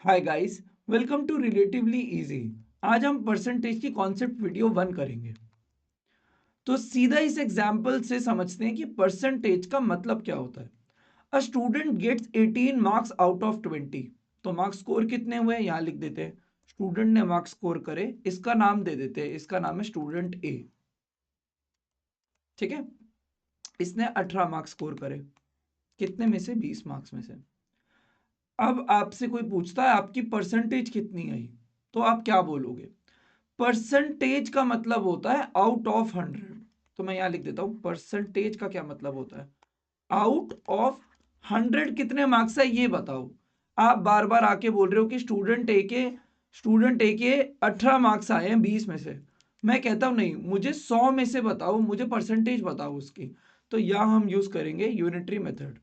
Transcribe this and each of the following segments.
Hi guys, welcome to relatively easy. आज हम percentage की कॉन्सेप्ट वीडियो 1 करेंगे। तो सीधा इस एग्जाम्पल से समझते हैं कि परसेंटेज का मतलब क्या होता है। A student gets 18 marks out of 20। तो मार्क्स स्कोर कितने हुए यहाँ लिख देते हैं। स्टूडेंट ने मार्क्स स्कोर करे, इसका नाम दे देते हैं, इसका नाम है स्टूडेंट ए। ठीक है, इसने 18 मार्क्स स्कोर करे, कितने में से? 20 मार्क्स में से। अब आपसे कोई पूछता है आपकी परसेंटेज कितनी आई, तो आप क्या बोलोगे? परसेंटेज का मतलब होता है आउट ऑफ 100। तो मैं यहां लिख देता हूं, परसेंटेज का क्या मतलब होता है? आउट ऑफ 100 कितने मार्क्स है ये बताओ। आप बार बार आके बोल रहे हो कि स्टूडेंट ए के 18 मार्क्स आए हैं 20 में से। मैं कहता हूं नहीं, मुझे 100 में से बताओ, मुझे परसेंटेज बताओ उसकी। तो यहां हम यूज करेंगे यूनिटरी मेथड।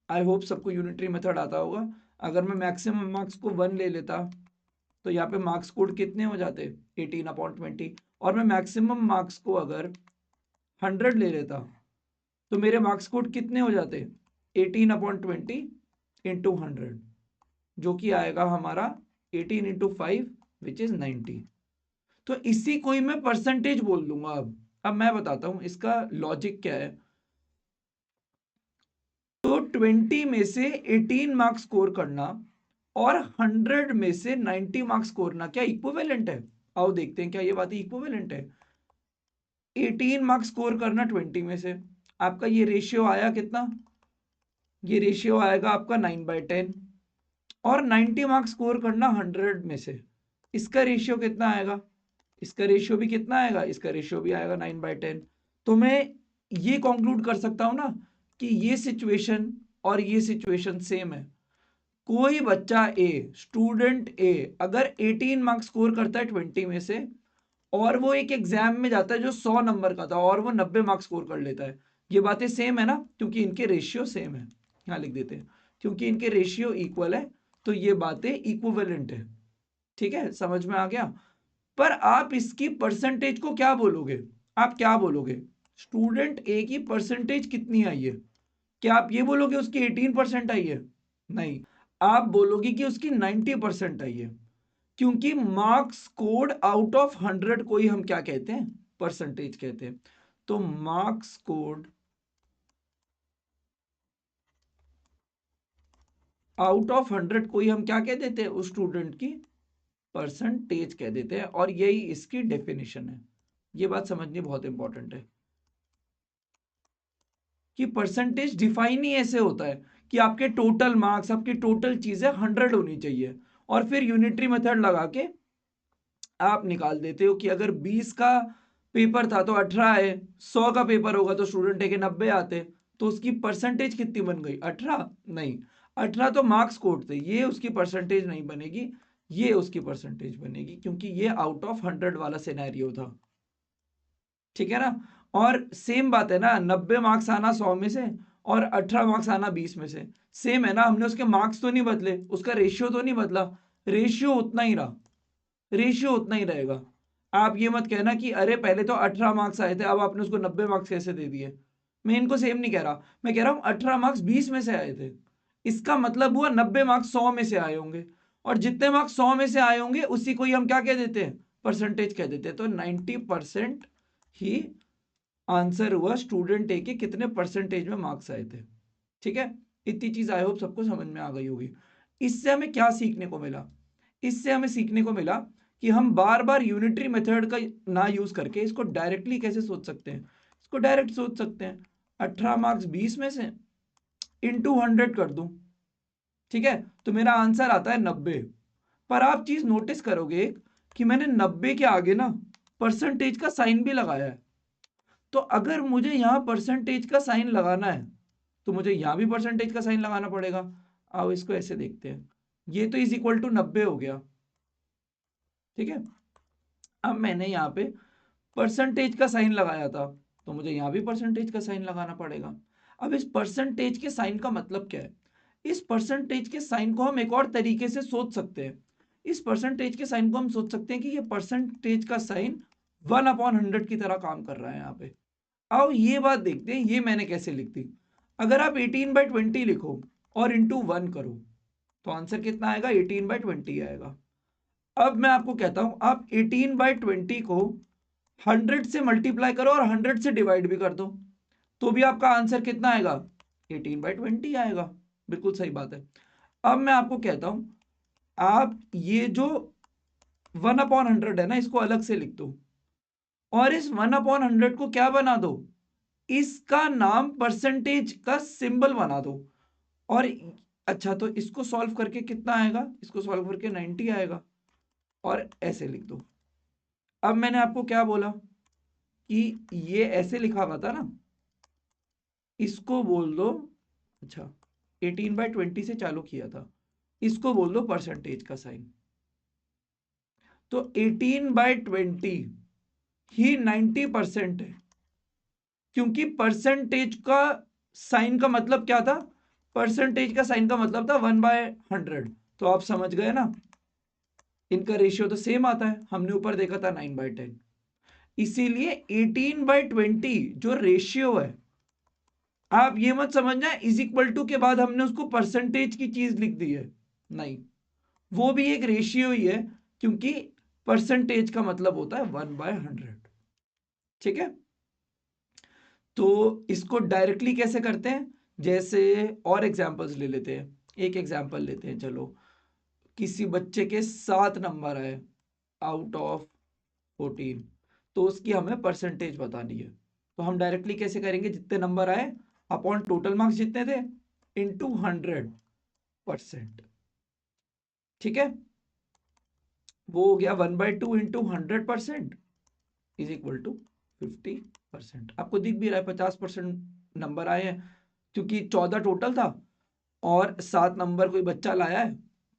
आई होप सबको यूनिटरी मेथड आता होगा। अगर मैं मैक्सिमम मार्क्स को 1 ले लेता तो यहाँ पे मार्क्स कोड कितने हो जाते? 18/20। और मैं मैक्सिमम मार्क्स को अगर 100 ले लेता तो मेरे मार्क्स कोड कितने हो जाते? 18/20 इंटू 100, जो कि आएगा हमारा 18 इंटू 5 विच इज 90। तो इसी को ही मैं परसेंटेज बोल दूंगा। अब मैं बताता हूं इसका लॉजिक क्या है। तो 20 में से 18 मार्क्स स्कोर करना और 100 में से 90 मार्क्स स्कोर करना क्या इक्विवेलेंट है? आओ देखते हैं क्या ये बात इक्विवेलेंट है। 18 मार्क्स स्कोर करना 20 में से, आपका ये रेशियो आया कितना? ये रेशियो आएगा आपका 9/10। और 90 मार्क्स स्कोर करना 100 में से, इसका रेशियो कितना आएगा? इसका रेशियो भी कितना आएगा? इसका रेशियो भी आएगा 9/10। तो मैं ये कंक्लूड कर सकता हूं ना कि ये सिचुएशन और ये सिचुएशन सेम है। कोई बच्चा ए, स्टूडेंट ए, अगर 18 मार्क्स स्कोर करता है 20 में से और वो एक एग्जाम में जाता है जो 100 नंबर का था और वो 90 मार्क्स स्कोर कर लेता है, ये बातें सेम है ना, क्योंकि इनके रेशियो सेम है। यहाँ लिख देते हैं, क्योंकि इनके रेशियो इक्वल है तो ये बातें इक्विवेलेंट है। ठीक है, समझ में आ गया। पर आप इसकी परसेंटेज को क्या बोलोगे? आप क्या बोलोगे? स्टूडेंट ए की परसेंटेज कितनी आई है? क्या आप ये बोलोगे उसकी 18% आई है? नहीं, आप बोलोगे कि उसकी 90% आई है। क्योंकि मार्क्स कोड आउट ऑफ 100 को ही हम क्या कहते हैं? परसेंटेज कहते हैं। तो मार्क्स कोड आउट ऑफ 100 को ही हम क्या कह देते हैं? उस स्टूडेंट की परसेंटेज कह देते हैं, और यही इसकी डेफिनेशन है। ये बात समझनी बहुत इंपॉर्टेंट है कि परसेंटेज डिफाइन ही ऐसे होता है कि आपके टोटल मार्क्स, आपकी टोटल चीजें 100 होनी चाहिए, और फिर यूनिटरी मेथड लगा के आप निकाल देते हो कि अगर 20 का पेपर था तो 18 है, 100 का पेपर होगा तो स्टूडेंट के 90 आते, तो उसकी परसेंटेज कितनी बन गई? 18 नहीं, 18 तो मार्क्स कोड थे, ये उसकी परसेंटेज नहीं बनेगी, ये उसकी परसेंटेज बनेगी, क्योंकि ये आउट ऑफ 100 वाला सिनेरियो था। ठीक है ना। और सेम बात है ना, 90 मार्क्स आना 100 में से और 18 मार्क्स आना 20 में से, सेम है ना। हमने उसके मार्क्स तो नहीं बदले, उसका रेशियो तो नहीं बदला, रेशियो उतना ही रहा, रेशियो उतना ही रहेगा। आप ये मत कहना कि अरे पहले तो 18 मार्क्स आए थे, अब आपने उसको 90 मार्क्स कैसे दे दिए। मैं इनको सेम नहीं कह रहा, मैं कह रहा हूं 18 मार्क्स 20 में से आए थे, इसका मतलब हुआ 90 मार्क्स 100 में से आए होंगे, और जितने मार्क्स 100 में से आए होंगे उसी को ही हम क्या कह देते हैं? परसेंटेज कह देते हैं। तो 90% ही आंसर हुआ स्टूडेंट ए के कितने परसेंटेज में मार्क्स आए थे। ठीक है, इतनी चीज आई होप सबको समझ में आ गई होगी। इससे हमें क्या सीखने को मिला? इससे हमें सीखने को मिला कि हम बार बार यूनिटरी मेथड का ना यूज करके इसको डायरेक्टली कैसे सोच सकते हैं। इसको डायरेक्ट सोच सकते हैं, 18 मार्क्स 20 में से इंटू 100 कर दूं, ठीक है, तो मेरा आंसर आता है 90। पर आप चीज नोटिस करोगे कि मैंने 90 के आगे ना परसेंटेज का साइन भी लगाया है। तो अगर मुझे यहाँ परसेंटेज का साइन लगाना है तो मुझे यहाँ भी परसेंटेज का साइन लगाना पड़ेगा। आओ इसको ऐसे देखते हैं, ये तो इज इक्वल टू 90 हो गया। ठीक है, अब मैंने यहाँ पे परसेंटेज का साइन लगाया था तो मुझे यहाँ भी परसेंटेज का साइन लगाना पड़ेगा। अब इस परसेंटेज के साइन का मतलब क्या है? इस परसेंटेज के साइन को हम एक और तरीके से सोच सकते हैं। इस परसेंटेज के साइन को हम सोच सकते हैं कि ये परसेंटेज का साइन 1/100 की तरह काम कर रहा है यहाँ पे। आओ ये बात देखते हैं, ये मैंने कैसे लिख दी। अगर आप 18/20 लिखो और इंटू 1 करो तो आंसर कितना आएगा? 18/20 आएगा। अब मैं आपको कहता हूं आप 18/20 को 100 से मल्टीप्लाई करो और 100 से डिवाइड भी कर दो तो भी आपका आंसर कितना आएगा? 18/20 आएगा। बिल्कुल सही बात है। अब मैं आपको कहता हूं आप ये जो 1/100 है ना, इसको अलग से लिख दो और इस 1/100 को क्या बना दो? इसका नाम परसेंटेज का सिंबल बना दो। और अच्छा, तो इसको सॉल्व करके कितना आएगा? इसको सॉल्व करके 90 आएगा और ऐसे लिख दो। अब मैंने आपको क्या बोला कि ये ऐसे लिखा हुआ था ना, इसको बोल दो, अच्छा 18/20 से चालू किया था, इसको बोल दो परसेंटेज का साइन। तो 18/20 ही 90% है, क्योंकि परसेंटेज का साइन का मतलब क्या था? परसेंटेज का साइन का मतलब था 1/100। तो आप समझ गए ना, इनका रेशियो तो सेम आता है, हमने ऊपर देखा था 9/10। इसीलिए 18/20 जो रेशियो है, आप ये मत समझना इज इक्वल टू के बाद हमने उसको परसेंटेज की चीज लिख दी है, नहीं, वो भी एक रेशियो ही है, क्योंकि परसेंटेज का मतलब होता है 1/100। ठीक है, तो इसको डायरेक्टली कैसे करते हैं? जैसे और एग्जांपल्स ले लेते हैं। एक एग्जांपल लेते हैं, चलो, किसी बच्चे के 7 नंबर आए आउट ऑफ 14, तो उसकी हमें परसेंटेज बतानी है। तो हम डायरेक्टली कैसे करेंगे? जितने नंबर आए अपॉन टोटल मार्क्स जितने थे इनटू 100%। ठीक है, वो हो गया 1/2 इंटू 100% इज इक्वल टू 50%। आपको दिख भी रहा है 50% नंबर आए हैं, क्योंकि 14 टोटल था और 7 नंबर कोई बच्चा लाया है,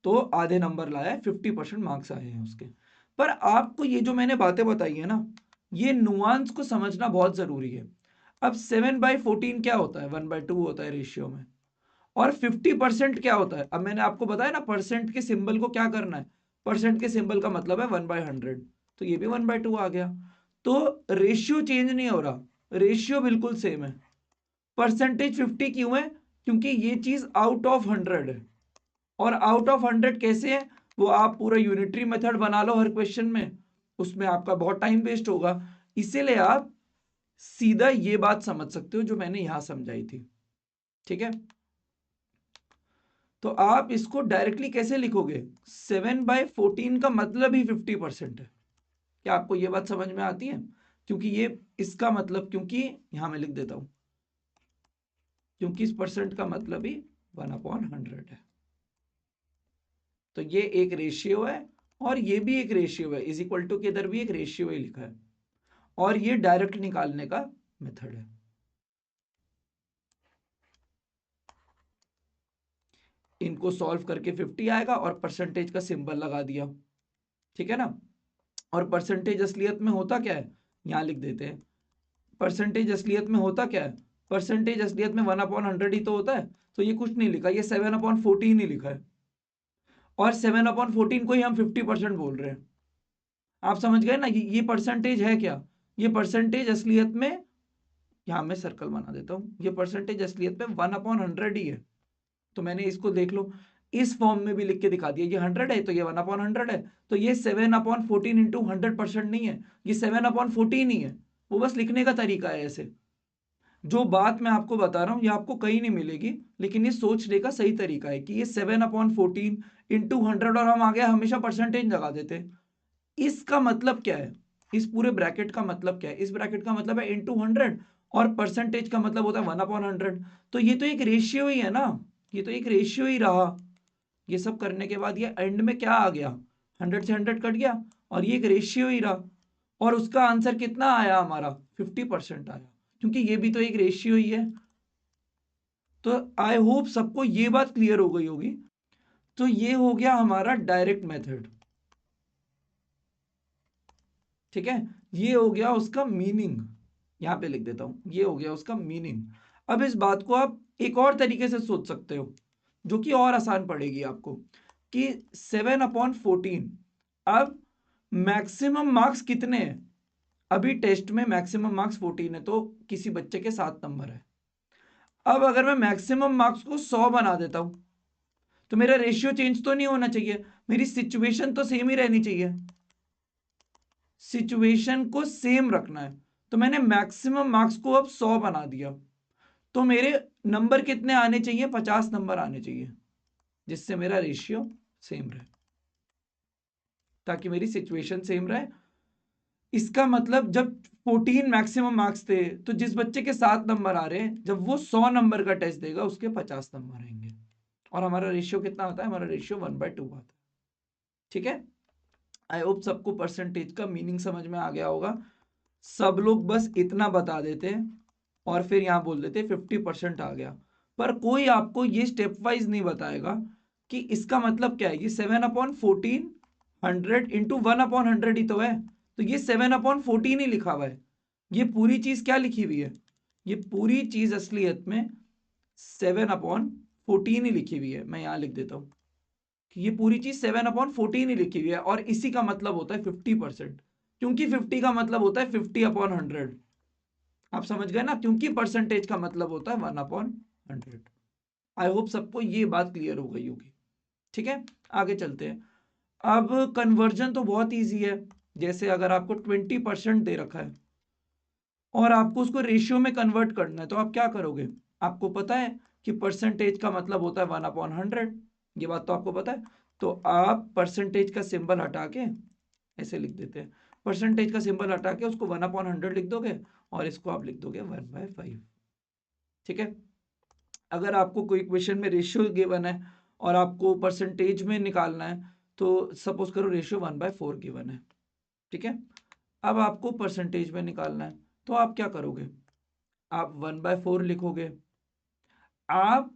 तो आधे नंबर लाया है, 50% मार्क्स आए हैं उसके। पर आपको ये जो मैंने बातें बताई है ना, ये नुआंस को समझना बहुत जरूरी है। अब 7/14 क्या होता है? 1/2 होता है रेशियो में। और 50% क्या होता है? अब मैंने आपको बताया ना, परसेंट के सिंबल को क्या करना है? परसेंट के सिंबल का मतलब है 1/100, तो ये भी 1/2 आ गया। तो रेशियो चेंज नहीं हो रहा, रेशियो बिल्कुल सेम है। परसेंटेज 50 क्यों है? क्योंकि ये चीज आउट ऑफ 100 है, और आउट ऑफ 100 कैसे है? वो आप पूरा यूनिटरी मेथड बना लो हर क्वेश्चन में, उसमें आपका बहुत टाइम वेस्ट होगा। इसीलिए आप सीधा ये बात समझ सकते हो जो मैंने यहां समझाई थी। ठीक है, तो आप इसको डायरेक्टली कैसे लिखोगे? 7/14 का मतलब ही 50% है। क्या आपको ये बात समझ में आती है? क्योंकि ये इसका मतलब, क्योंकि यहां मैं लिख देता हूं, क्योंकि इस परसेंट का मतलब ही 1/100 है। तो ये एक रेशियो है और ये भी एक रेशियो है, इज इक्वल टू के इधर भी एक रेशियो ही लिखा है, और ये डायरेक्ट निकालने का मेथड है। इनको सॉल्व करके 50 आएगा और परसेंटेज का सिंबल लगा दिया। ठीक है ना, और परसेंटेज असलियत में होता क्या है? यहां लिख देते हैं। परसेंटेज असलियत में होता क्या है? परसेंटेज असलियत में 1/100 ही तो होता है। तो ये कुछ नहीं लिखा, ये 7/14 ही लिखा है, और 7/14 को ही हम 50% बोल रहे हैं। आप समझ गए ना, ये परसेंटेज है क्या? ये परसेंटेज असलियत में, यहां मैं सर्कल बना देता हूं, ये परसेंटेज असलियत में 1/100 ही है। तो मैंने इसको देख लो, इस फॉर्म में भी लिख के दिखा दिया, ये 100 है तो ये 1/100 है। तो ये 7/14 इंटू 100% नहीं है, ये 7/14 ही है। वो बस लिखने का तरीका है ऐसे। जो बात मैं आपको बता रहा हूँ ये आपको कहीं नहीं मिलेगी, लेकिन ये सोचने का सही तरीका है कि ये 7/14 इंटू 100, और हम आगे हमेशा परसेंटेज लगा देते हैं। इसका मतलब क्या है? इस पूरे ब्रैकेट का मतलब क्या है? इस ब्रैकेट का मतलब है इंटू 100, और परसेंटेज का मतलब होता है 1/100। तो ये तो एक रेशियो ही है ना, ये तो एक रेशियो ही रहा। ये सब करने के बाद ये एंड में क्या आ गया? 100 से 100 कट गया, और ये एक रेशियो ही रहा, और उसका आंसर कितना आया हमारा? 50% आया, क्योंकि ये भी तो एक रेशियो ही है। तो आई होप सबको ये बात क्लियर हो गई होगी। तो ये हो गया हमारा डायरेक्ट मेथड। ठीक है, ये हो गया उसका मीनिंग, यहां पे लिख देता हूं, ये हो गया उसका मीनिंग। अब इस बात को आप एक और तरीके से सोच सकते हो, जो कि और आसान पड़ेगी आपको, कि 7/14, अब मैक्सिमम मार्क्स कितने हैं? अभी टेस्ट में मैक्सिमम मार्क्स 14 है, तो किसी बच्चे के 7 नंबर है। अब अगर मैं मैक्सिमम मार्क्स को 100 बना देता हूं तो मेरा रेशियो चेंज तो नहीं होना चाहिए, मेरी सिचुएशन तो सेम ही रहनी चाहिए, सिचुएशन को सेम रखना है। तो मैंने मैक्सिमम मार्क्स को अब 100 बना दिया, तो मेरे नंबर कितने आने चाहिए, 50 नंबर आने चाहिए, जिससे मेरा रेशियो सेम रहे, ताकि मेरी सिचुएशन सेम रहे। इसका मतलब जब 14 मैक्सिमम मार्क्स थे तो जिस बच्चे के 7 नंबर आ रहे हैं, जब वो 100 नंबर का टेस्ट देगा उसके 50 नंबर आएंगे, और हमारा रेशियो कितना होता है, हमारा रेशियो 1/2 आता है। ठीक है, आई होप सबको परसेंटेज का मीनिंग समझ में आ गया होगा। सब लोग बस इतना बता देते हैं और फिर यहाँ बोल देते 50% आ गया, पर कोई आपको ये स्टेप वाइज नहीं बताएगा कि इसका मतलब क्या है। ये 7/14 100 इंटू 1/100 ही तो है, तो ये 7/14 ही लिखा हुआ है। ये पूरी चीज क्या लिखी हुई है, ये पूरी चीज असलियत में 7/14 ही लिखी हुई है। मैं यहाँ लिख देता हूँ कि ये पूरी चीज 7/14 ही लिखी हुई है, और इसी का मतलब होता है 50%, क्योंकि 50 का मतलब होता है 50/100। आप समझ गए ना, क्योंकि परसेंटेज का मतलब होता है 1/100। आई होप सबको ये बात क्लियर हो गई होगी। ठीक है, आगे चलते हैं। अब कन्वर्जन तो बहुत इजी है। जैसे अगर आपको 20% दे रखा है और आपको उसको रेशियो में कन्वर्ट करना है, तो आप क्या करोगे। आपको पता है कि परसेंटेज का मतलब होता है 1/100, ये बात तो आपको पता है। तो आप परसेंटेज का सिंबल हटा के ऐसे लिख देते हैं, परसेंटेज का सिंबल हटा के उसको 1/100 लिख दोगे, और इसको आप लिख दोगे 1/5। ठीक है, अगर आपको कोई क्वेश्चन में रेशियो गिवन है और आपको परसेंटेज में निकालना है, तो सपोज करो रेशियो 1/4 गिवन है। ठीक है, अब आपको परसेंटेज में निकालना है, तो आप क्या करोगे, आप 1/4 लिखोगे, आप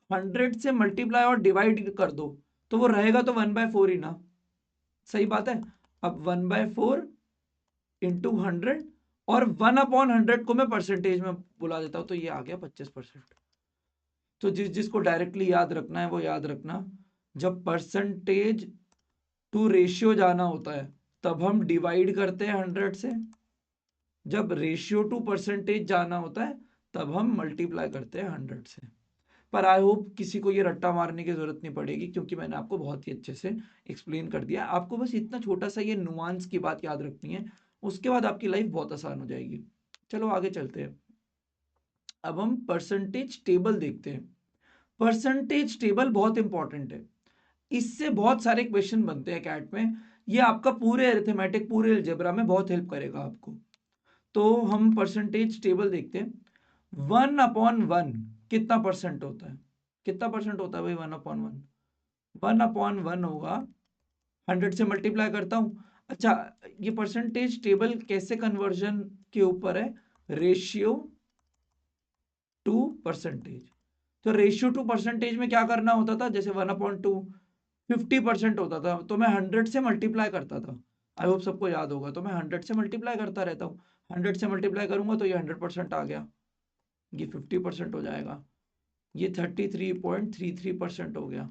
100 से मल्टीप्लाई और डिवाइड कर दो, तो वो रहेगा तो 1/4 ही ना, सही बात है। अब 1/4 इंटू 100, और 1/100 को मैं परसेंटेज में बुला देता हूं, तो ये आ गया 25%। तो जिसको डायरेक्टली याद रखना है वो याद रखना, जब परसेंटेज टू रेशियो जाना होता है तब हम डिवाइड करते हैं 100 से, जब रेशियो टू परसेंटेज जाना होता है तब हम मल्टीप्लाई करते हैं 100 से। पर आई होप किसी को ये रट्टा मारने की जरूरत नहीं पड़ेगी, क्योंकि मैंने आपको बहुत ही अच्छे से एक्सप्लेन कर दिया। आपको बस इतना छोटा सा ये नुआंस की बात याद रखनी है, उसके बाद आपकी लाइफ बहुत आसान हो जाएगी। चलो आगे चलते हैं। अब हम परसेंटेज टेबल देखते हैं। परसेंटेज टेबल बहुत इंपॉर्टेंट है, इससे बहुत सारे क्वेश्चन बनते हैं कैट में। ये आपका पूरे अरिथमेटिक, पूरे अलजेब्रा में बहुत हेल्प करेगा आपको। तो हम परसेंटेज टेबल देखते हैं। 1/1 कितना परसेंट होता है, कितना परसेंट होता है भाई 1/1। 1/1 होगा, 100 से मल्टीप्लाई करता हूं। अच्छा, ये परसेंटेज टेबल कैसे कन्वर्जन के ऊपर है, रेशियो टू परसेंटेज। तो रेशियो टू परसेंटेज में क्या करना होता था, जैसे 1/2 50% होता था, तो मैं 100 से मल्टीप्लाई करता था। आई होप सबको याद होगा, तो मैं 100 से मल्टीप्लाई करता रहता हूँ। 100 से मल्टीप्लाई करूंगा तो ये 100% आ गया, ये 50% हो जाएगा, ये 33.33% हो गया।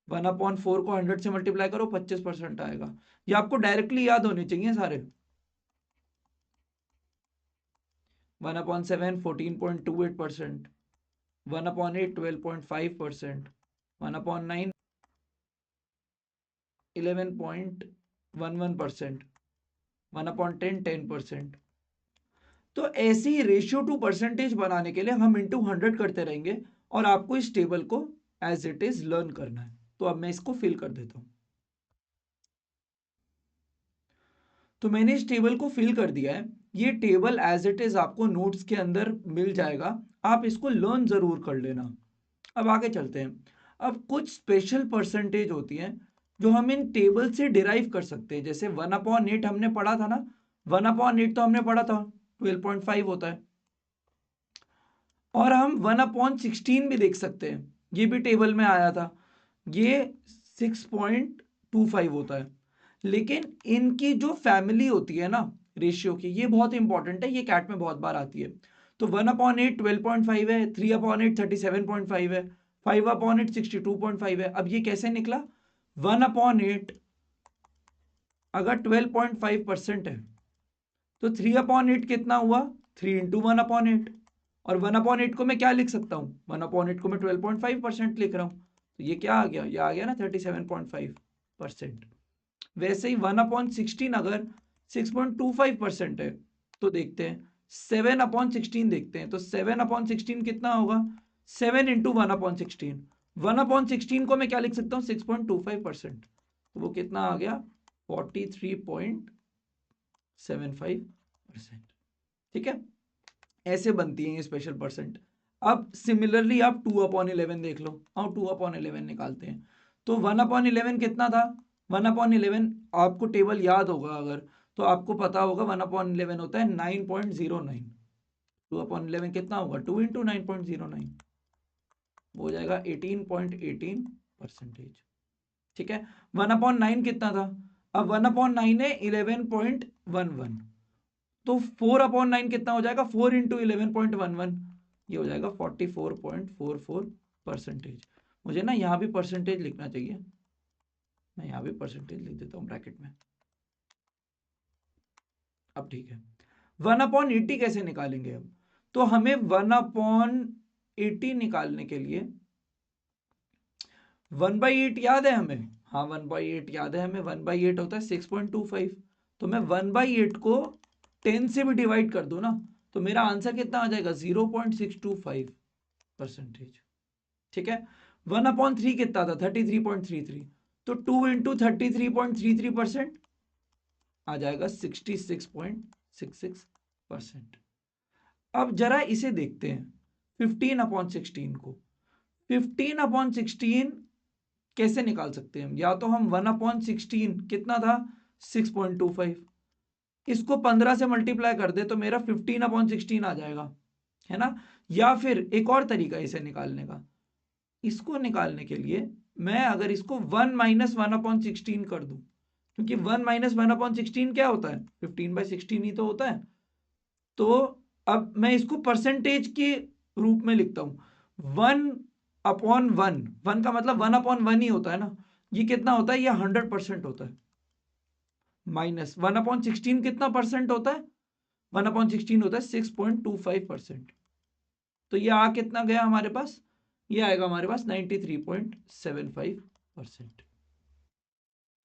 1/4 को 100 से मल्टीप्लाई करो, 25% आएगा। ये आपको डायरेक्टली याद होने चाहिए सारे। 1/7 14.28%, 1/8 12.5%, 1/9 11.11%, 1/10 10%। तो ऐसे ही रेशियो टू परसेंटेज बनाने के लिए हम इंटू 100 करते रहेंगे, और आपको इस टेबल को एज इट इज लर्न करना है। तो अब मैं इसको फिल कर देता हूं। तो मैंने इस टेबल को फिल कर दिया है। ये टेबल एज इट इज आपको नोट्स के अंदर मिल जाएगा, आप इसको लर्न जरूर कर लेना। अब आगे चलते हैं। अब कुछ स्पेशल परसेंटेज होती हैं जो हम इन टेबल से डिराइव कर सकते हैं। जैसे 1/8 हमने पढ़ा था ना, 1/8 तो हमने पढ़ा था 12.5 होता है। और हम 1/16 भी देख सकते हैं, ये भी टेबल में आया था, ये 6.25 होता है। लेकिन इनकी जो फैमिली होती है ना रेशियो की, ये बहुत इंपॉर्टेंट है, ये कैट में बहुत बार आती है। तो 1/8 12.5 है, 3/8 37.5 है, 5/8 62.5 है। अब ये कैसे निकला, 1/8 अगर 12.5% है तो 3/8 कितना हुआ, 3 इंटू 1/8, और 1/8 को मैं क्या लिख सकता हूँ, 1/8 को मैं 12.5% लिख रहा हूँ, तो ये क्या आ गया, ये आ गया ना 37.5%। वैसे ही 1/16 अगर 6.25% है, तो देखते हैं 7/16 देखते हैं, तो 7/16 कितना होगा, 7 इंटू 1/16, 1/16 को मैं क्या लिख सकता हूँ 6.25%, तो वो कितना आ गया 43.75%। ठीक है, ऐसे बनती है ये स्पेशल परसेंट। अब सिमिलरली आप 2/11 देख लो, और 2/11 निकालते हैं, तो 1/11 कितना था, 1/11 आपको टेबल याद होगा अगर, तो आपको पता होगा 1/11 होता है 9.09, 2/11 कितना होगा 2 इंटू 9.09, वो हो जाएगा 18.18%। ठीक है, 1/9 कितना था, अब 1/9 है 11.11, तो 4/9 कितना हो जाएगा, 4 इंटू 11.11, ये हो जाएगा 44.44%। मुझे ना यहाँ भी परसेंटेज लिखना चाहिए, मैं यहाँ भी परसेंटेज लिख देता हूँ ब्रैकेट में। अब ठीक है, 1/80 कैसे निकालेंगे अब, तो हमें 1/80 निकालने के लिए 1/8 याद है हमें, हाँ 1/8 याद है हमें, 1/8 होता है 6.25, तो मैं 1/8 को 10 से भी डिवाइड कर दूं ना, तो मेरा आंसर कितना आ जाएगा 0.625%। ठीक है, 1/3 कितना था 33.33, तो 2 इंटू 33.33% आ जाएगा 66.66%। अब जरा इसे देखते हैं 15/16 को, 15/16 कैसे निकाल सकते हैं हम, या तो हम 1/16 कितना था 6.25, इसको 15 से मल्टीप्लाई कर दे तो मेरा 15/16 आ जाएगा, है ना। या फिर एक और तरीका इसे निकालने का, इसको निकालने के लिए मैं अगर इसको 1 माइनस 1/16 कर दूं, क्योंकि 1 माइनस 1/16 क्या होता है 15/16 ही तो होता है, तो अब मैं इसको परसेंटेज के रूप में लिखता हूं, 1/1, 1 का मतलब 1/1 ही होता है ना, ये कितना होता है, ये 100% होता है, माइनस 1/16 कितना परसेंट होता है, 1/16 होता है 6.25%, तो ये आ कितना गया हमारे पास, ये आएगा हमारे पास 93.75%।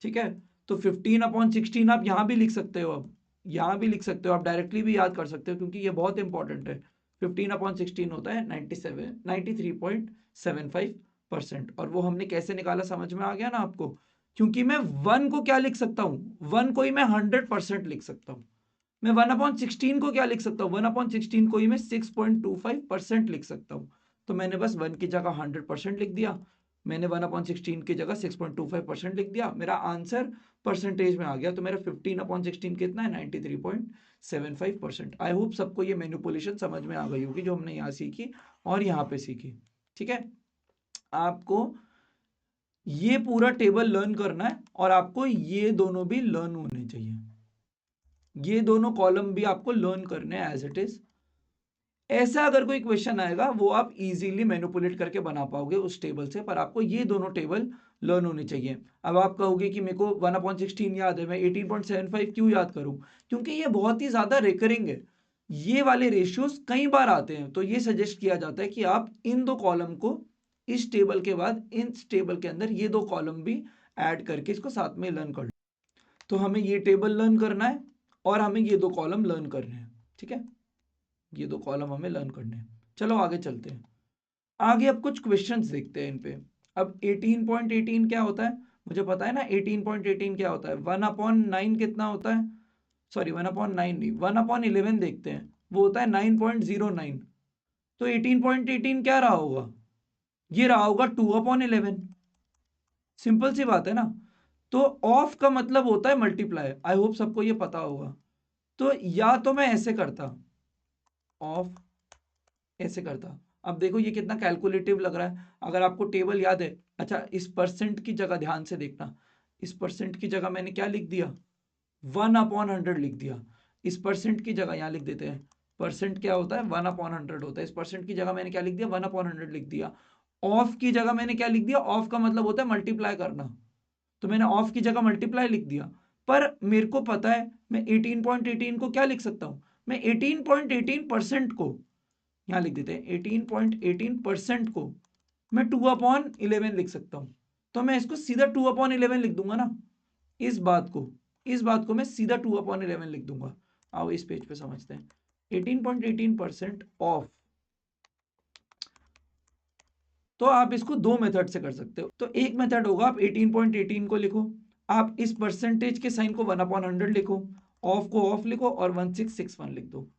ठीक है, तो 15/16 आप यहां भी लिख सकते हो, अब यहां भी लिख सकते हो, आप डायरेक्टली भी याद कर सकते हो, क्योंकि ये बहुत इंपॉर्टेंट है। 15/16 होता है 93.75%, और वो हमने कैसे निकाला समझ में आ गया ना आपको, क्योंकि मैं 1 को क्या लिख सकता हूं, 1 को ही मैं 100% लिख सकता हूं, मैं 1/16 को क्या लिख सकता हूँ, 1/16 को ही मैं 6.25% लिख सकता हूँ, तो मैंने बस 1 की जगह 100% लिख दिया, मैंने 1/16 की जगह 6.25% लिख दिया, मेरा आंसर परसेंटेज में आ गया, तो मेरा 15/16 कितना है 93.75%। आई होप सबको ये मैनिपुलेशन समझ में आ गई होगी जो हमने यहाँ सीखी और यहाँ पे सीखी। ठीक है, आपको ये पूरा टेबल लर्न करना है, और आपको ये दोनों भी लर्न होने चाहिए, ये दोनों कॉलम भी आपको लर्न करने हैं एज इट इज। ऐसा अगर कोई क्वेश्चन आएगा वो आप इजीली मैनिपुलेट करके बना पाओगे उस टेबल से, पर आपको ये दोनों टेबल लर्न होनी चाहिए। अब आप कहोगे कि मेरे को 1/16 याद है, मैं 18.75 क्यों याद करूं, क्योंकि ये बहुत ही ज़्यादा रिकरिंग है, ये वाले रेशियोज कई बार आते हैं, तो ये सजेस्ट किया जाता है कि आप इन दो कॉलम को इस टेबल के बाद इस टेबल के अंदर ये दो कॉलम भी ऐड करके इसको साथ में लर्न कर लो। तो हमें ये टेबल लर्न करना है और हमें ये दो कॉलम लर्न करने हैं। ठीक है, ये दो कॉलम हमें लर्न करने हैं। चलो आगे चलते हैं, आगे अब कुछ क्वेश्चंस देखते हैं इन पे। अब 18.18 क्या होता है, मुझे पता है ना 18.18 क्या होता है, 1/9 कितना होता है, सॉरी 1/9 नहीं 1/11 देखते हैं, वो होता है 9.09, तो 18.18 क्या रहा होगा, ये रहा होगा 2/11। सिंपल सी बात है ना, तो ऑफ का मतलब होता है मल्टीप्लाई, आई होप सबको ये पता होगा, तो या तो मैं ऐसे करता ऑफ, ऐसे करता, अब देखो ये कितना कैलकुलेटिव लग रहा है, अगर आपको टेबल याद है, अच्छा इस परसेंट की जगह ध्यान से देखना, इस परसेंट की जगह मैंने क्या लिख दिया 1/100 लिख दिया, इस परसेंट की जगह यहाँ लिख देते हैं, परसेंट क्या होता है 1/100 होता है, इस परसेंट की जगह मैंने क्या लिख दिया 1/100 लिख दिया, ऑफ की जगह मैंने क्या लिख दिया, ऑफ का मतलब होता है मल्टीप्लाई करना, तो मैंने ऑफ की जगह मल्टीप्लाई लिख दिया, पर मेरे को पता है मैं 18.18 को क्या लिख सकता हूं, मैं 18.18% को यहाँ लिख देते हैं 18.18% को मैं 2/11 लिख सकता हूँ। तो मैं इसको सीधा 2/11 लिख दूंगा ना, इस बात को मैं सीधा 2/11 लिख दूंगा। आओ इस पेज पे समझते हैं। 18.18% ऑफ, तो आप इसको दो मेथड से कर सकते हो। तो एक मेथड होगा, आप 18.18 को लिखो, आप इस परसेंटेज के साइन को 1/100 लिखो, ऑफ को ऑफ लिखो और 1661 लिख दो।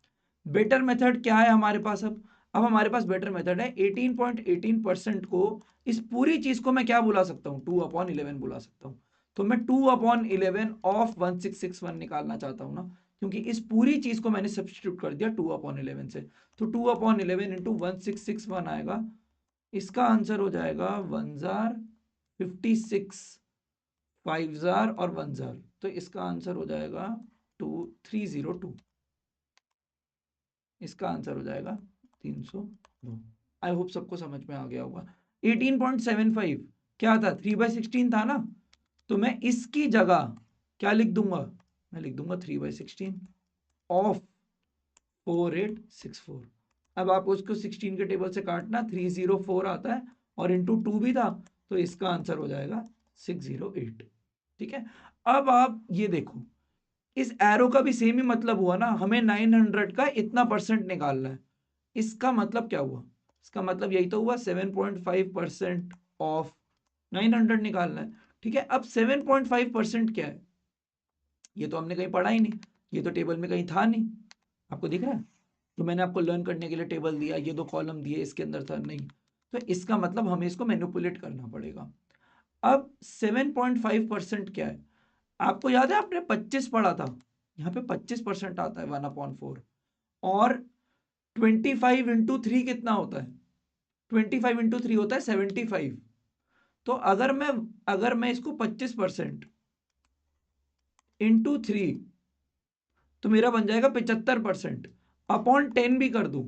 बेटर मेथड क्या है हमारे पास? अब हमारे पास बेटर मेथड है 18.18% को, इस पूरी चीज को मैं क्या बुला सकता हूँ? 2/11 बुला सकता हूँ। तो मैं 2/11 ऑफ 1661 निकालना चाहता हूँ ना, क्योंकि इस पूरी चीज को मैंने सब्स्टिट्यूट कर दिया 2/11 से। तो 2/11 इंटू 1661 आएगा, इसका आंसर हो जाएगा 1056, 50 और 1000, तो इसका आंसर हो जाएगा 2302। इसका आंसर हो जाएगा 302। आई होप सबको समझ में आ गया होगा। 18.75 क्या था? 3/16 था ना, तो मैं इसकी जगह क्या लिख दूंगा? मैं लिख दूंगा 3/16 ऑफ 4864। अब आप उसको 16 के टेबल से काटना, 304 आता है और इंटू 2 भी था, तो इसका आंसर हो जाएगा 608। ठीक है, अब आप ये देखो, इस एरो का भी सेम ही मतलब हुआ ना, हमें 900 का इतना परसेंट निकालना है। इसका मतलब क्या हुआ? इसका मतलब यही तो हुआ, 7.5% ऑफ 900 निकालना है। ठीक है, अब 7.5% क्या है? ये तो हमने कहीं पढ़ा ही नहीं, ये तो टेबल में कहीं था नहीं। आपको दिख रहा है? तो मैंने आपको लर्न करने के लिए टेबल दिया, ये दो कॉलम दिए, इसके अंदर था नहीं, तो इसका मतलब हमें इसको मैनिपुलेट करना पड़ेगा। अब 7.5% क्या है? आपको याद है आपने 25 पढ़ा था, यहाँ पे 25% आता है 1/4, और 25 इंटू 3 कितना होता है? 25 इंटू 3 होता है 75। तो अगर मैं इसको 25% इंटू 3, तो मेरा बन जाएगा 75%, अपॉन 10 भी कर दूं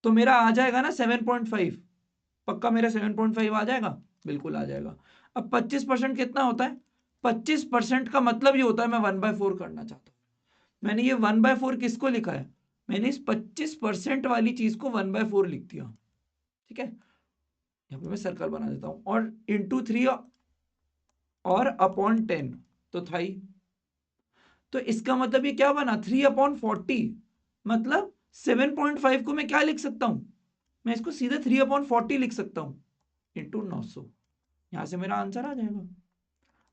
तो मेरा आ जाएगा ना 7.5। पक्का मेरा 7.5 आ जाएगा? बिल्कुल आ जाएगा। अब 25% कितना होता है? 25% का मतलब ये होता है मैं 1/4 करना चाहता हूँ। मैंने ये 1/4 किसको लिखा है? मैंने इस 25% वाली चीज को 1/4 लिख दिया। ठीक है, यहाँ पे मैं सर्कल बना देता हूँ, और इंटू 3 और अपॉन 10 तो था ही। तो इसका मतलब ये क्या बना? 3/40, मतलब 7.5 को मैं क्या लिख सकता हूँ? मैं इसको सीधे 3/40 लिख सकता हूँ, इंटू 900। यहां से मेरा आंसर आ जाएगा।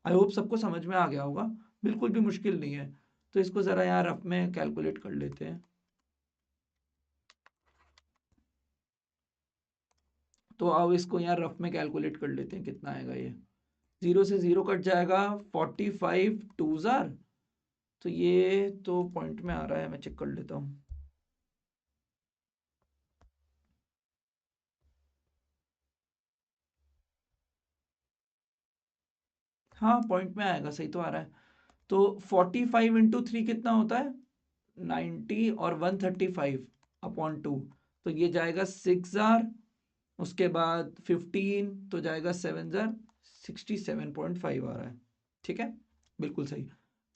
आई होप सबको समझ में आ गया होगा, बिल्कुल भी मुश्किल नहीं है। तो इसको जरा यहाँ रफ में कैलकुलेट कर लेते हैं। तो आओ इसको यहाँ रफ में कैलकुलेट कर लेते हैं, कितना आएगा ये। 0 से 0 कट जाएगा, 45 2 तो ये तो पॉइंट में आ रहा है, मैं चेक कर लेता हूँ। हाँ पॉइंट में आएगा, सही तो आ रहा है। तो 45 इंटू 3 कितना होता है? 90 और 135/2, तो ये जाएगा 6,000, उसके बाद 15 तो जाएगा 7,000, 67.5 आ रहा है। ठीक है, बिल्कुल सही।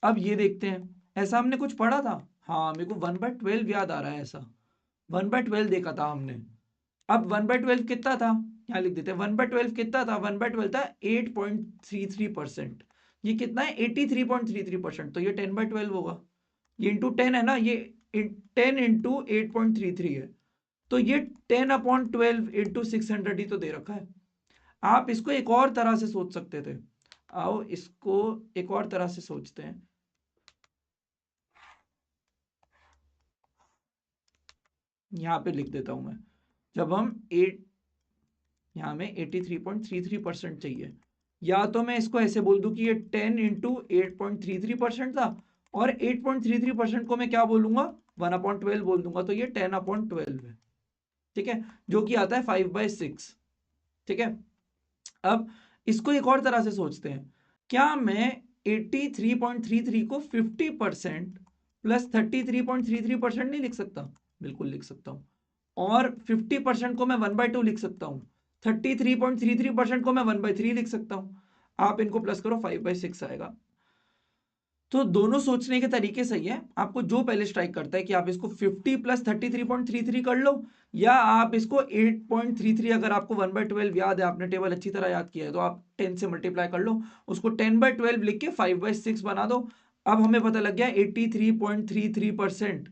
अब ये देखते हैं, ऐसा हमने कुछ पढ़ा था? हाँ मेरे को 1/12 याद आ रहा है, ऐसा 1/12 देखा था हमने। अब 1/12 कितना था? यहाँ लिख देते हैं 1/12 कितना था? 1/12 था 8.33%। ये कितना है? 83.33%, तो ये 10/12 होगा। ये इंटू 10 है ना, ये 10 इंटू 8.33 है, तो ये 10/12 इंटू 600 ही तो दे रखा है। आप इसको एक और तरह से सोच सकते थे। आओ इसको एक और तरह से सोचते हैं। यहाँ पे लिख देता हूं मैं, जब हम 8, यहाँ में 83.33% चाहिए, या तो मैं इसको ऐसे बोल दूं कि ये 10 इंटू 8.33% था, और 8.33% को मैं क्या बोलूंगा? 1/12 बोल दूंगा, तो ये 10/12 है। ठीक है, जो कि आता है 5/6। ठीक है, अब इसको एक और तरह से सोचते हैं। क्या मैं 83.33 को 50% प्लस 33.33% नहीं लिख सकता? बिल्कुल लिख सकता हूं। और 50% को मैं 1/2 लिख सकता हूं, 33.33% को मैं 1/3 लिख सकता हूं। आप इनको प्लस करो, 5/6 आएगा। तो दोनों सोचने के तरीके सही है, आपको जो पहले स्ट्राइक करता है कि आप इसको 50 + 33.33 कर लो, या आप इसको 8.33, अगर आपको 1/12 याद है, आपने टेबल अच्छी तरह याद किया है, तो आप 10 से मल्टीप्लाई कर लो, उसको 10/12 लिख के 5/6 बना दो। अब हमें पता लग गया 83.33%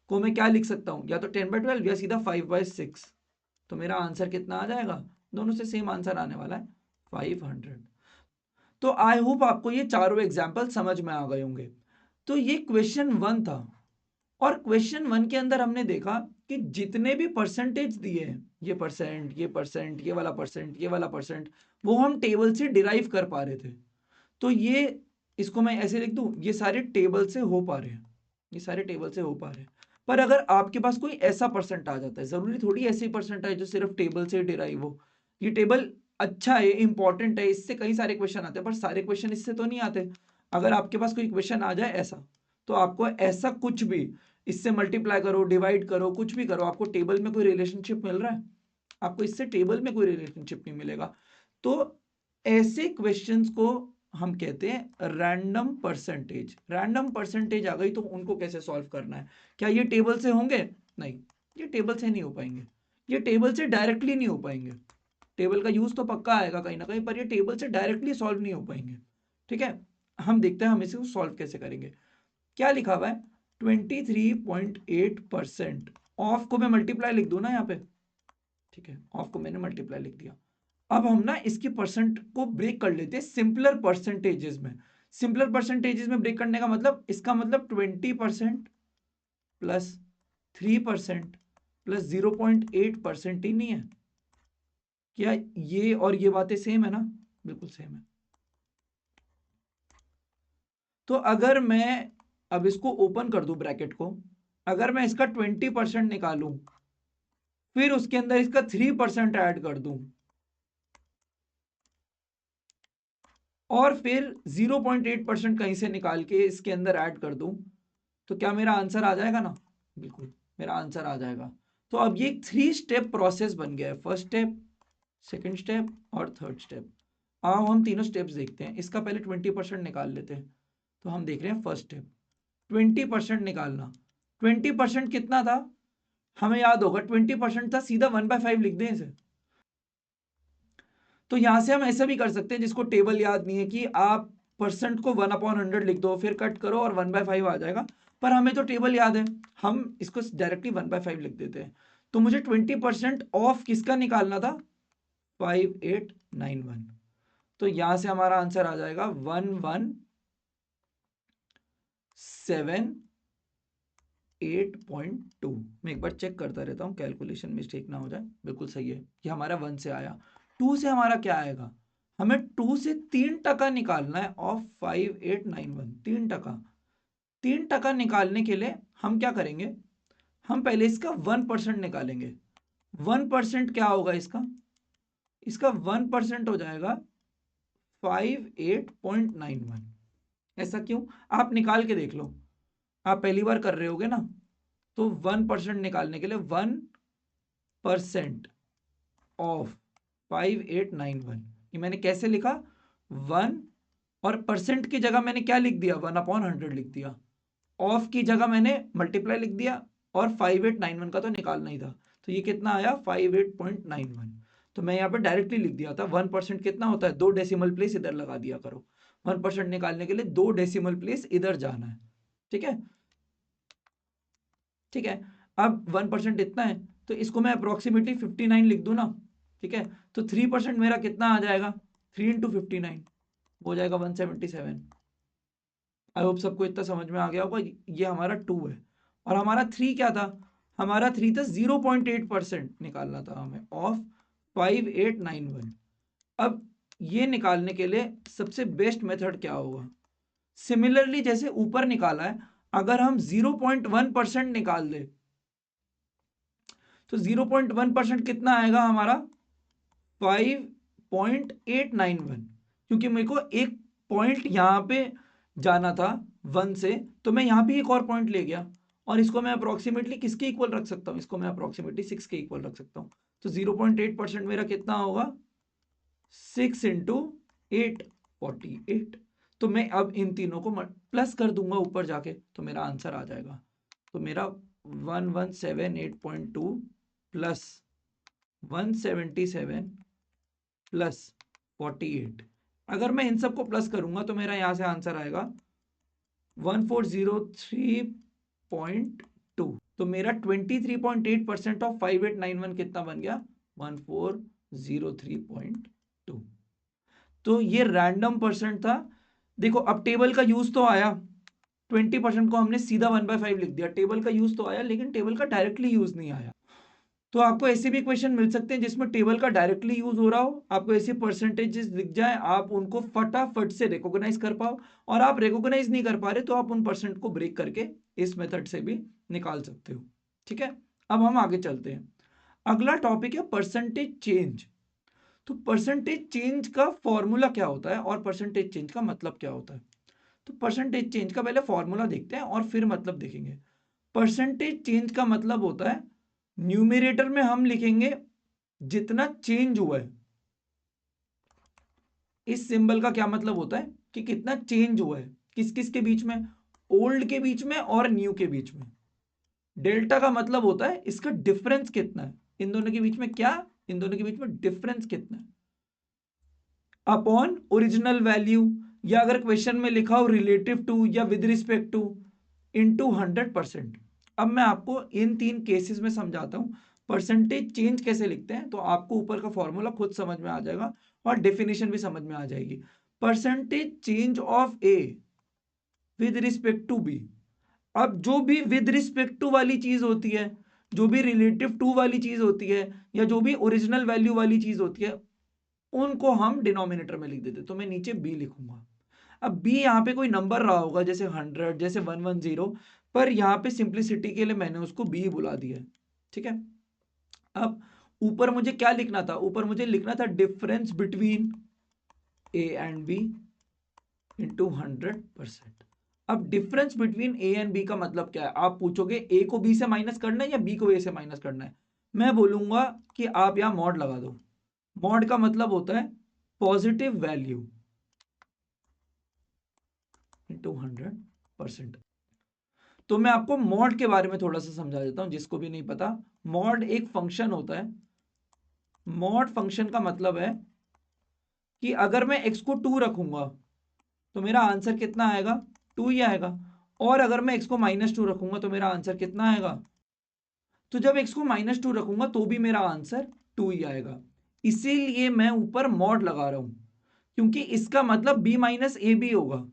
को मैं क्या लिख सकता हूँ, या तो 10/12 या सीधा 5/6। तो मेरा आंसर कितना आ जाएगा, दोनों से सेम आंसर आने वाला है 500। तो आई होप आपको ये चारों एग्जाम्पल समझ में आ गए होंगे। तो ये क्वेश्चन 1 था, और क्वेश्चन 1 के अंदर हमने देखा कि जितने भी परसेंटेज दिए हैं, ये परसेंट, ये परसेंट, ये वाला परसेंट, ये वाला परसेंट, वो हम टेबल से डिराइव कर पा रहे थे। तो ये, इसको मैं ऐसे लिख दूं, ये सारे टेबल से हो पा रहे हैं, ये सारे टेबल से हो पा रहे हैं। पर अगर आपके पास कोई ऐसा परसेंट आ जाता है, जरूरी थोड़ी ऐसे परसेंट है जो सिर्फ टेबल से डिराइव हो, ये टेबल अच्छा है, इंपॉर्टेंट है, इससे कई सारे क्वेश्चन आते हैं, पर सारे क्वेश्चन इससे तो नहीं आते। अगर आपके पास कोई क्वेश्चन आ जाए ऐसा, तो आपको ऐसा कुछ भी इससे मल्टीप्लाई करो, डिवाइड करो, कुछ भी करो, आपको टेबल में कोई रिलेशनशिप मिल रहा है, आपको इससे टेबल में कोई रिलेशनशिप नहीं मिलेगा। तो ऐसे क्वेश्चंस को हम कहते हैं रैंडम परसेंटेज। रैंडम परसेंटेज आ गई तो उनको कैसे सॉल्व करना है, क्या ये टेबल से होंगे? नहीं, ये टेबल से नहीं हो पाएंगे, ये टेबल से डायरेक्टली नहीं हो पाएंगे। टेबल का यूज तो पक्का आएगा कहीं ना कहीं, पर ये टेबल से डायरेक्टली सॉल्व नहीं हो पाएंगे। ठीक है, हम देखते हैं हम इसे सॉल्व कैसे करेंगे। क्या लिखा हुआ है, 23.8%। ऑफ को मैं मल्टीप्लाई लिख दूं ना यहाँ पे, ठीक है, ऑफ को मैंने मल्टीप्लाई लिख दिया। अब हम ना इसकी परसेंट को ब्रेक कर लेते हैं सिंपलर परसेंटेजेस में। सिंपलर परसेंटेजेस में ब्रेक करने का मतलब, इसका मतलब 20% प्लस 3% प्लस 0.8% ही नहीं है क्या? ये और ये बातें सेम है ना? बिल्कुल सेम है। तो अगर मैं अब इसको ओपन कर दूं ब्रैकेट को, अगर मैं इसका 20% निकालूं, फिर उसके अंदर इसका 3% ऐड कर दूं, और फिर 0.8% कहीं से निकाल के इसके अंदर ऐड कर दूं, तो क्या मेरा आंसर आ जाएगा ना? बिल्कुल मेरा आंसर आ जाएगा। तो अब ये 3 स्टेप प्रोसेस बन गया है, फर्स्ट स्टेप, सेकंड स्टेप और थर्ड स्टेप। अब हम तीनों स्टेप्स देखते हैं। इसका पहले 20% निकाल लेते हैं। तो हम देख रहे हैं फर्स्ट स्टेप, 20% निकालना। 20% कितना था, हमें याद होगा 20% था, सीधा 1/5 लिख दें इसे। तो यहां से हम ऐसा भी कर सकते हैं, जिसको टेबल याद नहीं है, कि आप परसेंट को 1/100 लिख दो, फिर कट करो और 1/5 आ जाएगा। पर हमें तो टेबल याद है, हम इसको डायरेक्टली 1/5 लिख देते हैं। तो मुझे 20% ऑफ किसका निकालना था, 5891। तो यहां से हमारा आंसर आ जाएगा 1178.2। मैं एक बार चेक करता रहता हूँ, कैलकुलेशन मिस्टेक ना हो जाए। बिल्कुल सही है, ये हमारा 1 से आया। 2 से हमारा क्या आएगा, हमें 2 से 3% निकालना है ऑफ 5891, 3%। 3% निकालने के लिए हम क्या करेंगे, हम पहले इसका 1% निकालेंगे। 1% क्या होगा इसका, इसका 1% हो जाएगा 58.91। ऐसा क्यों, आप निकाल के देख लो, आप पहली बार कर रहे होगे ना। तो 1% निकालने के लिए 1% ऑफ 5891, ये मैंने कैसे लिखा, 1, और परसेंट की जगह मैंने क्या लिख दिया, 1/100 लिख दिया। ऑफ की जगह मैंने मल्टीप्लाई लिख दिया, और 5891 का तो निकालना ही था। तो ये कितना आया, 58.91। तो मैं यहाँ पे डायरेक्टली लिख दिया था। 1% कितना होता है, 2 डेसिमल प्लेस इधर लगा दिया करो। 1% निकालने के लिए 2 डेसिमल प्लेस इधर जाना है। ठीक है, ठीक है। अब 1% इतना है, तो इसको मैं अप्रोक्सीमेटली 59 लिख दूं ना। ठीक है, तो 3% मेरा कितना आ जाएगा, 3 इंटू 59 हो जाएगा 177। आई होप सबको इतना समझ में आ गया होगा। ये हमारा 2 है, और हमारा 3 क्या था, हमारा 3 था 0.8% निकालना था हमें ऑफ 5891। अब ये निकालने के लिए सबसे बेस्ट मेथड क्या होगा, सिमिलरली जैसे ऊपर निकाला है, अगर हम 0.1% निकाल दे, तो 0.1% कितना आएगा हमारा, 5.891। क्योंकि मेरे को एक पॉइंट यहाँ पे जाना था 1 से, तो मैं यहाँ भी एक और पॉइंट ले गया, और इसको मैं अप्रोक्सीमेटली किसके इक्वल रख सकता हूँ, इसको मैं अप्रोक्सीमेटली 6 के इक्वल रख सकता हूँ। तो 0.8% मेरा कितना होगा, 6 इंटू 8, 48। तो मैं अब इन तीनों को प्लस कर दूंगा ऊपर जाके, तो मेरा आंसर आ जाएगा। तो मेरा 1178.2 प्लस 177 प्लस 48, अगर मैं इन सबको प्लस करूंगा तो मेरा यहां से आंसर आएगा 1403.2। तो मेरा 23.8% ऑफ 5891 कितना बन गया? 1403.2। तो ये रैंडम परसेंट था। देखो अब टेबल का यूज तो आया, 20% को हमने सीधा 1/5 लिख दिया, टेबल का यूज तो आया, लेकिन टेबल का डायरेक्टली यूज नहीं आया। तो आपको ऐसे भी क्वेश्चन मिल सकते हैं जिसमें टेबल का डायरेक्टली यूज हो रहा हो, आपको ऐसे परसेंटेजेस दिख जाए, आप उनको फटाफट से रिकॉग्नाइज कर पाओ, और आप रिकॉग्नाइज नहीं कर पा रहे तो आप उन परसेंट को ब्रेक करके इस मेथड से भी निकाल सकते हो। ठीक है, अब हम आगे चलते हैं। अगला टॉपिक है परसेंटेज चेंज। तो परसेंटेज चेंज का फॉर्मूला क्या होता है और परसेंटेज चेंज का मतलब क्या होता है? तो परसेंटेज चेंज का पहले फॉर्मूला देखते हैं और फिर मतलब देखेंगे। परसेंटेज चेंज का मतलब होता है, न्यूमरेटर में हम लिखेंगे जितना चेंज हुआ है। इस सिंबल का क्या मतलब होता है कि कितना चेंज हुआ है, किस किस के बीच में? ओल्ड के बीच में और न्यू के बीच में। डेल्टा का मतलब होता है इसका डिफरेंस कितना है, इन दोनों के बीच में क्या, इन दोनों के बीच में डिफरेंस कितना है, अपॉन ओरिजिनल वैल्यू, या अगर क्वेश्चन में लिखा हो रिलेटिव टू या विद रिस्पेक्ट टू, इनटू 100%। अब मैं आपको इन तीन केसेस में समझाता हूं परसेंटेज चेंज कैसे लिखते हैं, तो आपको ऊपर का फॉर्मूला खुद समझ में आ जाएगा और डेफिनेशन भी समझ में आ जाएगी। Percentage change of A with respect to B. अब जो भी विद रिस्पेक्ट टू वाली चीज होती है, जो भी रिलेटिव टू वाली चीज होती है, या जो भी ओरिजिनल वैल्यू वाली चीज होती है, उनको हम डिनोमिनेटर में लिख देते। तो मैं नीचे बी लिखूंगा। अब बी यहाँ पे कोई नंबर रहा होगा, जैसे 100, जैसे 110, पर यहाँ पे सिंप्लिसिटी के लिए मैंने उसको बी बुला दिया है। ठीक है, अब ऊपर मुझे क्या लिखना था? ऊपर मुझे लिखना था difference between A and B into 100%। अब difference between A and B का मतलब क्या है? आप पूछोगे ए को बी से माइनस करना है या बी को ए से माइनस करना है? मैं बोलूंगा कि आप यहां मॉड लगा दो। मॉड का मतलब होता है पॉजिटिव वैल्यू इंटू 100%। तो मैं आपको मॉड के बारे में थोड़ा सा समझा देता हूं जिसको भी नहीं पता। मॉड एक फंक्शन होता है। मॉड फंक्शन का मतलब है कि अगर मैं x को 2 रखूंगा तो मेरा आंसर कितना आएगा? 2 ही आएगा। और अगर मैं x को -2 रखूंगा तो मेरा आंसर कितना आएगा? तो जब x को -2 रखूंगा तो भी मेरा आंसर 2 ही आएगा। इसीलिए मैं ऊपर मॉड लगा रहा हूं, क्योंकि इसका मतलब b माइनस ए भी होगा।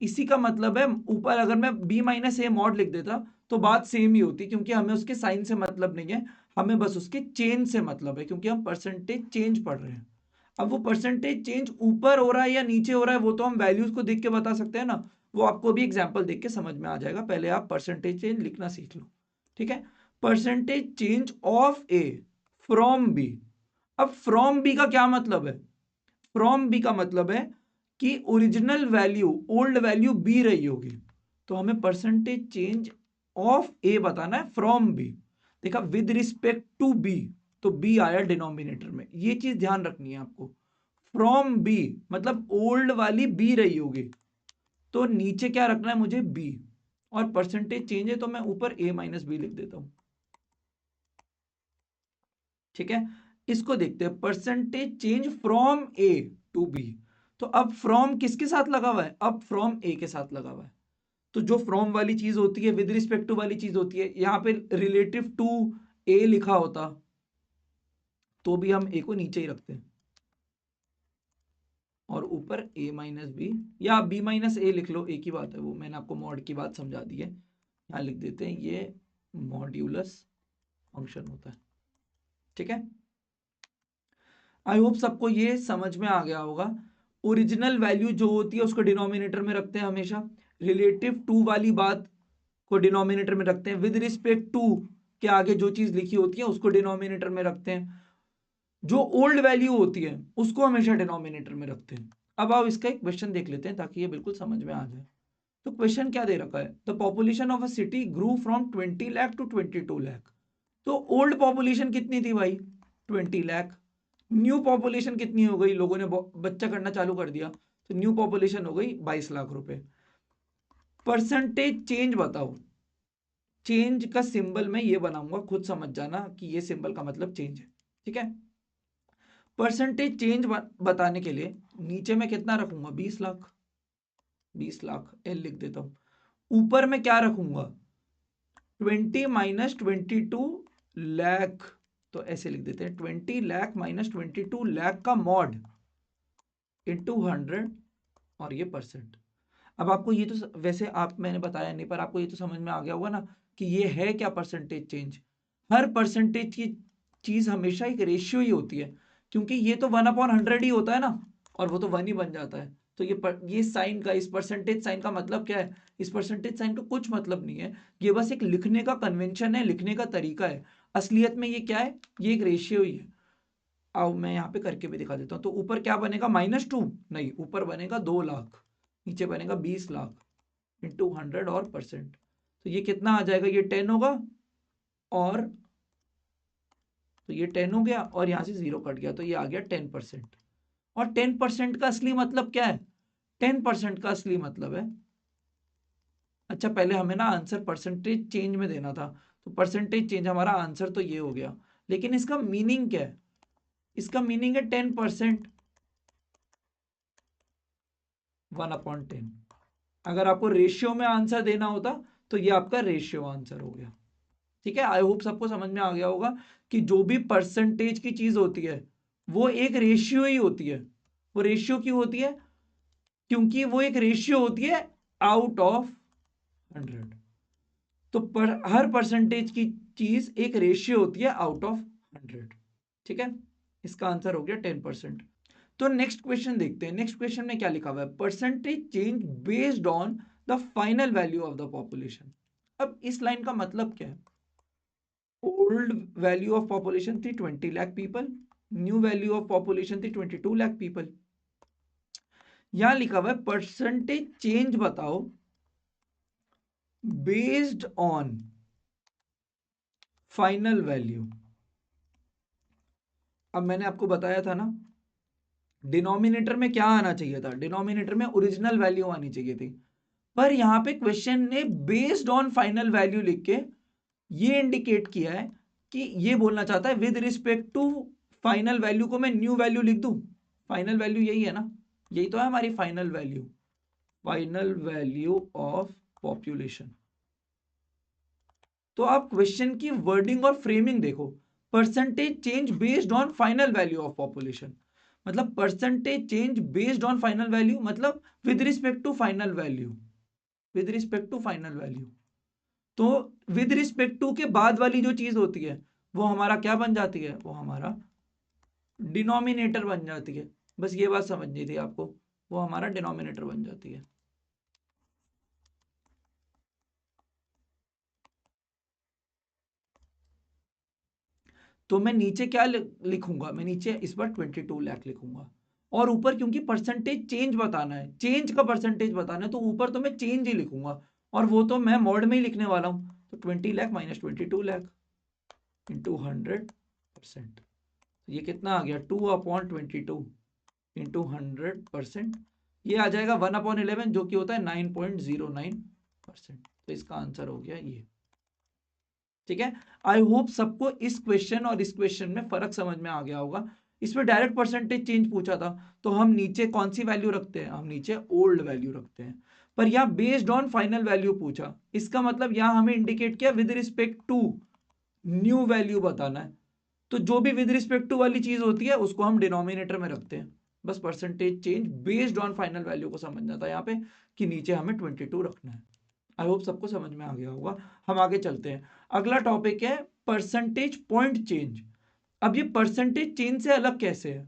इसी का मतलब है ऊपर अगर मैं b माइनस ए मॉड लिख देता तो बात सेम ही होती, क्योंकि हमें उसके साइन से मतलब नहीं है, हमें बस उसके चेंज से मतलब है, क्योंकि हम परसेंटेज चेंज पढ़ रहे हैं। अब वो परसेंटेज चेंज ऊपर हो रहा है या नीचे हो रहा है वो तो हम वैल्यूज को देख के बता सकते हैं ना, वो आपको भी एग्जाम्पल देख के समझ में आ जाएगा। पहले आप परसेंटेज चेंज लिखना सीख लो। ठीक है, percentage change of A from B. अब फ्रॉम बी का क्या मतलब है? फ्रॉम बी का मतलब है कि original value, old value B रही होगी, तो हमें परसेंटेज चेंज ऑफ ए बताना है फ्रॉम बी। देखा, विद रिस्पेक्ट टू बी, तो बी आया डिनोमिनेटर में, ये चीज ध्यान रखनी है आपको। फ्रॉम बी मतलब ओल्ड वाली बी रही होगी, तो नीचे क्या रखना है मुझे? बी। और परसेंटेज चेंज है तो मैं ऊपर ए माइनस बी लिख देता हूं। ठीक है, इसको देखते हैं, percentage change from A to B. तो अब फ्रॉम किसके साथ लगा हुआ है? अब फ्रॉम ए के साथ लगा हुआ है। तो जो फ्रॉम वाली चीज होती है, विद रिस्पेक्ट टू वाली चीज होती है, यहां पे रिलेटिव टू ए लिखा होता तो भी हम ए को नीचे ही रखते हैं, और ऊपर ए माइनस बी या बी माइनस ए लिख लो, एक ही बात है, वो मैंने आपको मॉड की बात समझा दी है। यहां लिख देते हैं ये मॉड्यूलस फंक्शन होता है। ठीक है, आई होप सबको ये समझ में आ गया होगा। ओरिजिनल वैल्यू जो होती है उसको डिनोमिनेटर में रखते हैं हमेशा, रिलेटिव टू वाली बात को डिनोमिनेटर में रखते हैं, विद रिस्पेक्ट टू के आगे जो चीज लिखी होती है उसको डिनोमिनेटर में रखते हैं, जो ओल्ड वैल्यू होती है उसको हमेशा डिनोमिनेटर में रखते हैं। अब आओ इसका एक क्वेश्चन देख लेते हैं ताकि ये बिल्कुल समझ में आ जाए। तो क्वेश्चन क्या दे रखा है? The population of a city grew from 20 lakh to 22 lakh. तो ओल्ड पॉपुलेशन कितनी थी भाई? 20 लाख। न्यू पॉपुलेशन कितनी हो गई? लोगों ने बच्चा करना चालू कर दिया, तो न्यू पॉपुलेशन हो गई 22 लाख रुपए। परसेंटेज चेंज बताओ। चेंज का सिंबल मैं ये बनाऊंगा, खुद समझ जाना कि ये सिंबल का मतलब चेंज है, ठीक है। परसेंटेज चेंज बताने के लिए नीचे मैं कितना रखूंगा, 20 लाख, 20 लाख एल लिख देता हूं। ऊपर मैं क्या रखूंगा, 20 माइनस 22 लाख, तो ऐसे लिख देते हैं 20 लाख माइनस 22 लाख का मॉड इंटू 100 और ये परसेंट। अब आपको ये तो वैसे आप मैंने बताया नहीं, पर आपको ये तो समझ में आ गया होगा ना कि ये है क्या परसेंटेज चेंज। हर परसेंटेज की चीज हमेशा एक रेशियो ही होती है, क्योंकि ये तो 1/100 ही होता है ना, और वो तो 1 ही बन जाता है। तो ये साइन का, इस परसेंटेज साइन का मतलब क्या है, इस परसेंटेज साइन का कुछ मतलब नहीं है, ये बस एक लिखने का कन्वेंशन है, लिखने का तरीका है। असलियत में ये क्या है, ये एक रेशियो ही है। आओ मैं यहाँ पे करके भी दिखा देता हूँ। तो ऊपर क्या बनेगा, -2 नहीं, ऊपर बनेगा 2 लाख, नीचे बनेगा 20 लाख इंटू 100 और परसेंट। तो ये कितना आ जाएगा, ये 10 होगा, और तो ये 10 हो गया, और यहाँ से 0 कट गया, तो ये आ गया 10%। और 10% का असली मतलब क्या है, 10% का असली मतलब है, अच्छा पहले हमें ना आंसर परसेंटेज चेंज में देना था, तो परसेंटेज चेंज हमारा आंसर तो ये हो गया, लेकिन इसका मीनिंग क्या है, इसका मीनिंग है 10%, 1/10। अगर आपको रेशियो में आंसर देना होता तो ये आपका रेशियो आंसर हो गया, ठीक है। आई होप सबको समझ में आ गया होगा कि जो भी परसेंटेज की चीज होती है वो एक रेशियो ही होती है। वो रेशियो क्यों होती है, क्योंकि वो एक रेशियो होती है आउट ऑफ 100। तो हर परसेंटेज की चीज एक रेशियो होती है आउट ऑफ 100, ठीक है। इसका आंसर हो गया 10%। तो नेक्स्ट क्वेश्चन देखते हैं। नेक्स्ट क्वेश्चन में क्या लिखा हुआ है, percentage change based on the final value of the population. अब इस लाइन का मतलब क्या है, ओल्ड वैल्यू ऑफ पॉपुलेशन थी 20 lakh people, new value of population थी 22 लाख पीपल। यहां लिखा हुआ है परसेंटेज चेंज बताओ बेस्ड ऑन फाइनल वैल्यू। अब मैंने आपको बताया था ना, डिनोमिनेटर में क्या आना चाहिए था, डिनोमिनेटर में ओरिजिनल वैल्यू आनी चाहिए थी, पर यहां पे क्वेश्चन ने बेस्ड ऑन फाइनल वैल्यू लिख के ये इंडिकेट किया है कि ये बोलना चाहता है with respect to final value को मैं न्यू वैल्यू लिख दूं। फाइनल वैल्यू यही है ना, यही तो है हमारी final value, final value of population. तो आप क्वेश्चन की वर्डिंग और फ्रेमिंग देखो, percentage change based on final value of population, मतलब percentage change based on final value मतलब with respect to final value, with respect to final value. तो with respect to के बाद वाली जो चीज होती है वो हमारा क्या बन जाती है, वो हमारा डिनोमिनेटर बन जाती है। बस ये बात समझनी थी आपको, वो हमारा डिनोमिनेटर बन जाती है। तो मैं नीचे क्या लिखूंगा, मैं नीचे इस बार 22 लाख लिखूंगा, और ऊपर क्योंकि परसेंटेज चेंज बताना है, चेंज का परसेंटेज बताना है, तो ऊपर तो मैं चेंज ही लिखूंगा, और वो तो मैं मॉड में ही लिखने वाला हूं। तो 20 लाख माइनस 22 लाख इंटू 100%, ये कितना आ गया, 2/22 इंटू 100%, ये आ जाएगा 1/11 जो कि होता है 9.09%। तो इसका आंसर हो गया ये, ठीक है। आई होप सबको इस क्वेश्चन और इस क्वेश्चन में फर्क समझ में आ गया होगा। इसमें डायरेक्ट परसेंटेज चेंज पूछा था, तो हम नीचे कौन सी वैल्यू रखते हैं, हम नीचे ओल्ड वैल्यू रखते हैं। पर यहां बेस्ड ऑन फाइनल वैल्यू पूछा, इसका मतलब यहां हमें इंडिकेट किया with respect to new value बताना है। तो जो भी विद रिस्पेक्ट टू वाली चीज होती है उसको हम डिनोमिनेटर में रखते हैं। बस percentage change based on final value को समझना था यहाँ पे कि नीचे हमें 22 रखना है। आई होप सबको समझ में आ गया होगा। हम आगे चलते हैं। अगला टॉपिक है परसेंटेज पॉइंट चेंज। अब ये परसेंटेज चेंज से अलग कैसे है,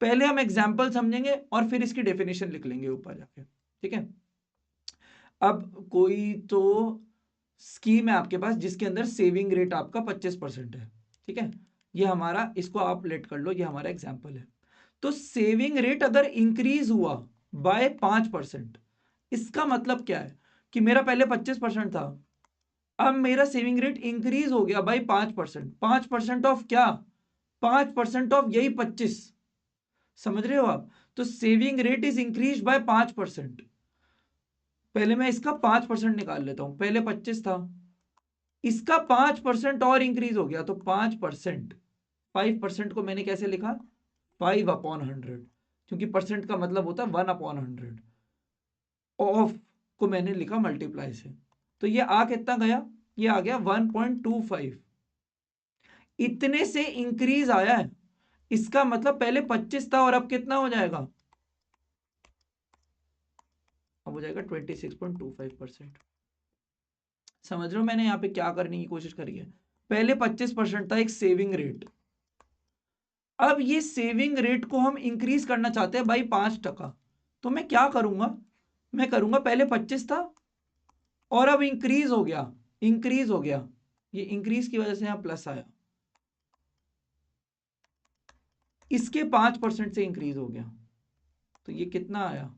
पहले हम एग्जाम्पल समझेंगे और फिर इसकी डेफिनेशन लिख लेंगे ऊपर जाके, ठीक है। अब कोई तो स्कीम है आपके पास जिसके अंदर सेविंग रेट आपका 25% है, ठीक है। ये हमारा, इसको आप लेट कर लो, ये हमारा एग्जाम्पल है। तो सेविंग रेट अगर इंक्रीज हुआ बाय 5%, इसका मतलब क्या है कि मेरा पहले 25% था, अब मेरा सेविंग रेट इंक्रीज हो गया बाई 5%। 5% ऑफ क्या, 5% ऑफ यही 25, समझ रहे हो आप। तो saving rate is increase by 5%। पहले मैं इसका 5% निकाल लेता हूं, पहले 25 था, इसका 5% और इंक्रीज हो गया तो 5%। 5% को मैंने कैसे लिखा, 5/100, क्योंकि परसेंट का मतलब होता है 1/100। ऑफ को मैंने लिखा मल्टीप्लाई से, तो ये आ कितना गया, ये आ गया 1.25। इतने से इंक्रीज आया है, इसका मतलब पहले 25 था और अब कितना हो जाएगा, अब हो जाएगा 26.25%। समझ रहे हो मैंने यहाँ पे क्या करने की कोशिश करी है। पहले 25% था एक सेविंग रेट, अब ये सेविंग रेट को हम इंक्रीज करना चाहते हैं भाई 5%। तो मैं क्या करूंगा, मैं करूंगा पहले 25 था और अब इंक्रीज हो गया, इंक्रीज हो गया, ये इंक्रीज की वजह से यहां प्लस आया, इसके 5% से इंक्रीज हो गया, तो ये कितना आया,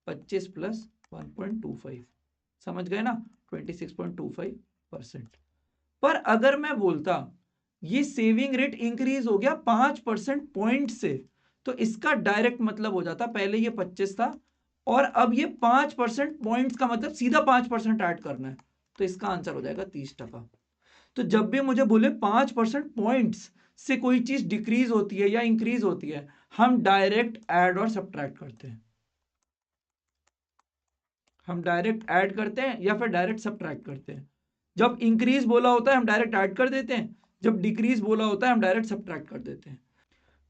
25 प्लस 1.25, समझ गए ना, 26.25%। पर अगर मैं बोलता ये सेविंग रेट इंक्रीज हो गया 5% पॉइंट से, तो इसका डायरेक्ट मतलब हो जाता, पहले ये 25 था और अब ये 5% पॉइंट्स का मतलब सीधा 5% ऐड करना है, तो इसका आंसर हो जाएगा 30%। तो जब भी मुझे बोले 5% पॉइंट्स से कोई चीज डिक्रीज होती है या इंक्रीज होती है, हम डायरेक्ट ऐड और सब्ट्रैक्ट करते हैं, हम डायरेक्ट ऐड करते हैं या फिर डायरेक्ट सब्ट्रैक्ट करते हैं। जब इंक्रीज बोला होता है हम डायरेक्ट ऐड कर देते हैं, जब डिक्रीज बोला होता है हम डायरेक्ट सब्ट्रैक्ट कर देते हैं।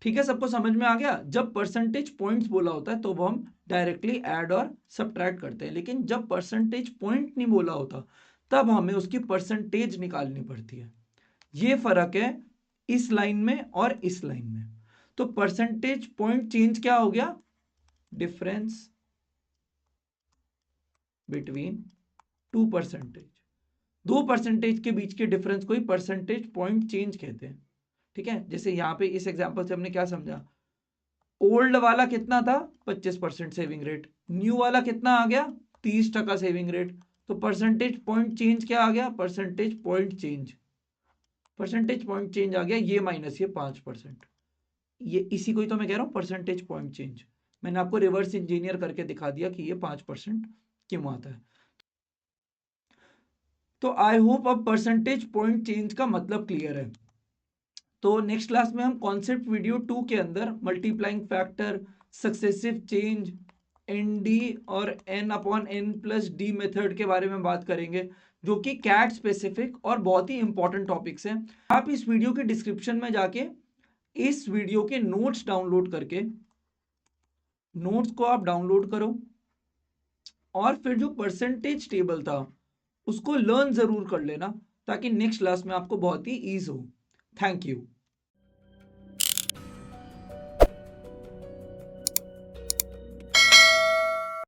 ठीक है, सबको समझ में आ गया। जब परसेंटेज पॉइंट्स बोला होता है तो वो हम डायरेक्टली ऐड और सब्ट्रैक्ट करते हैं, लेकिन जब परसेंटेज पॉइंट नहीं बोला होता तब हमें उसकी परसेंटेज निकालनी पड़ती है। ये फर्क है इस लाइन में और इस लाइन में। तो परसेंटेज पॉइंट चेंज क्या हो गया, डिफरेंस बिटवीन 2%। 2% के बीच के डिफरेंस को ही परसेंटेज पॉइंट चेंज कहते हैं। ठीक है, जैसे यहां पे इस एग्जांपल से हमने क्या समझा, ओल्ड वाला कितना था 25% सेविंग रेट, न्यू वाला कितना आ गया 30% सेविंग रेट, तो परसेंटेज पॉइंट चेंज क्या आ गया, percentage point change, percentage point change आ गया ये माइनस ये 5%। ये इसी को ही तो मैं कह रहा हूं परसेंटेज पॉइंट चेंज। मैंने आपको रिवर्स इंजीनियर करके दिखा दिया कि ये 5% क्यों आता है। तो आई होप अब परसेंटेज पॉइंट चेंज का मतलब क्लियर है। तो नेक्स्ट क्लास में हम कॉन्सेप्ट वीडियो 2 के अंदर multiplying factor, successive change, N D और n/n+d मेथड के बारे में बात करेंगे, जो कि कैट स्पेसिफिक और बहुत ही इंपॉर्टेंट टॉपिक्स हैं। आप इस वीडियो के डिस्क्रिप्शन में जाके इस वीडियो के नोट्स डाउनलोड करके नोट्स को आप डाउनलोड करो और फिर जो परसेंटेज टेबल था उसको लर्न जरूर कर लेना, ताकि नेक्स्ट क्लास में आपको बहुत ही ईज हो। Thank you.